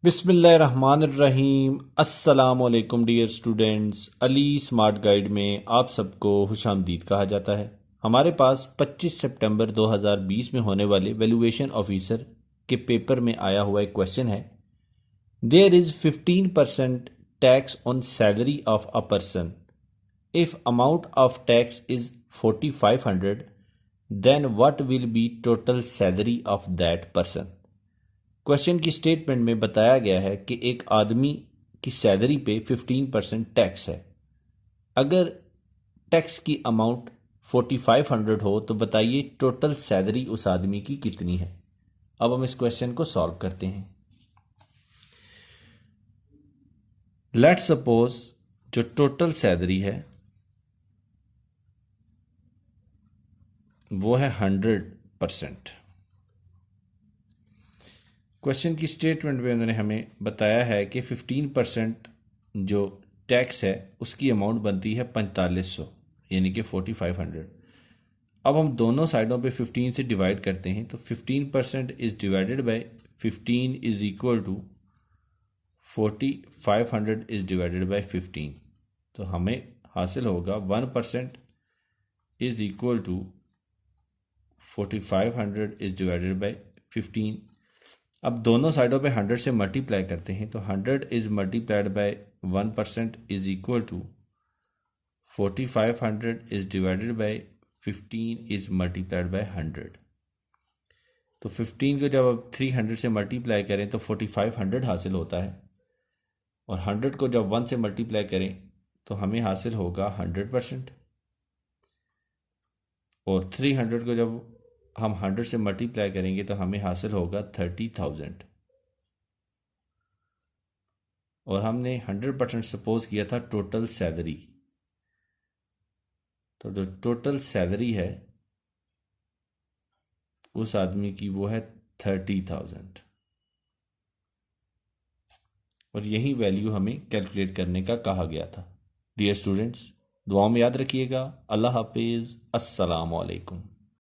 बिस्मिल्लाहिर्रहमानिर्रहीम। अस्सलामुअलैकुम dear students. Ali Smart Guide में आप सबको खुशामदीद कहा जाता है। हमारे पास 25 सितंबर 2020 में होने वाले वैल्यूएशन ऑफिसर के पेपर में आया हुआ एक क्वेश्चन है। There is 15% tax on salary of a person. If amount of tax is 4500 then what will be total salary of that person. Question की स्टेटमेंट में बताया गया है कि एक आदमी की सैलरी पे 15% टैक्स है। अगर टैक्स की अमाउंट 4500 हो तो बताइए टोटल सैलरी उस आदमी की कितनी है। अब हम इस क्वेश्चन को सॉल्व करते हैं। लेट्स सपोज जो टोटल सैलरी है वो है 100%। क्वेश्चन की स्टेटमेंट में उन्होंने हमें बताया है कि 15% जो टैक्स है उसकी अमाउंट बनती है 4500 यानी कि 4500। अब हम दोनों साइडों पे 15 से डिवाइड करते हैं तो 15% is divided by 15 is equal to 4500 is divided by 15। तो हमें हासिल होगा 1% is equal to 4500 is divided by 15। अब दोनों साइडों पे 100 से मल्टीप्लाई करते हैं तो 100 is multiplied by 1% is equal to 4500 is divided by 15 is multiplied by 100। तो 15 को जब आप 300 से मल्टीप्लाई करें तो 4500 हासिल होता है, और 100 को जब 1 से मल्टीप्लाई करें तो हमें हासिल होगा 100%, और 300 को जब हम 100 से मल्टीप्लाई करेंगे तो हमें हासिल होगा 30,000। और हमने 100% सपोज किया था टोटल सैलरी। तो जो टोटल सैलरी है उस आदमी की वो है 30,000, और यही वैल्यू हमें कैलकुलेट करने का कहा गया था। डियर स्टूडेंट्स, दुआओं में याद रखिएगा। अल्लाह हाफिज़। अस्सलाम वालेकुम।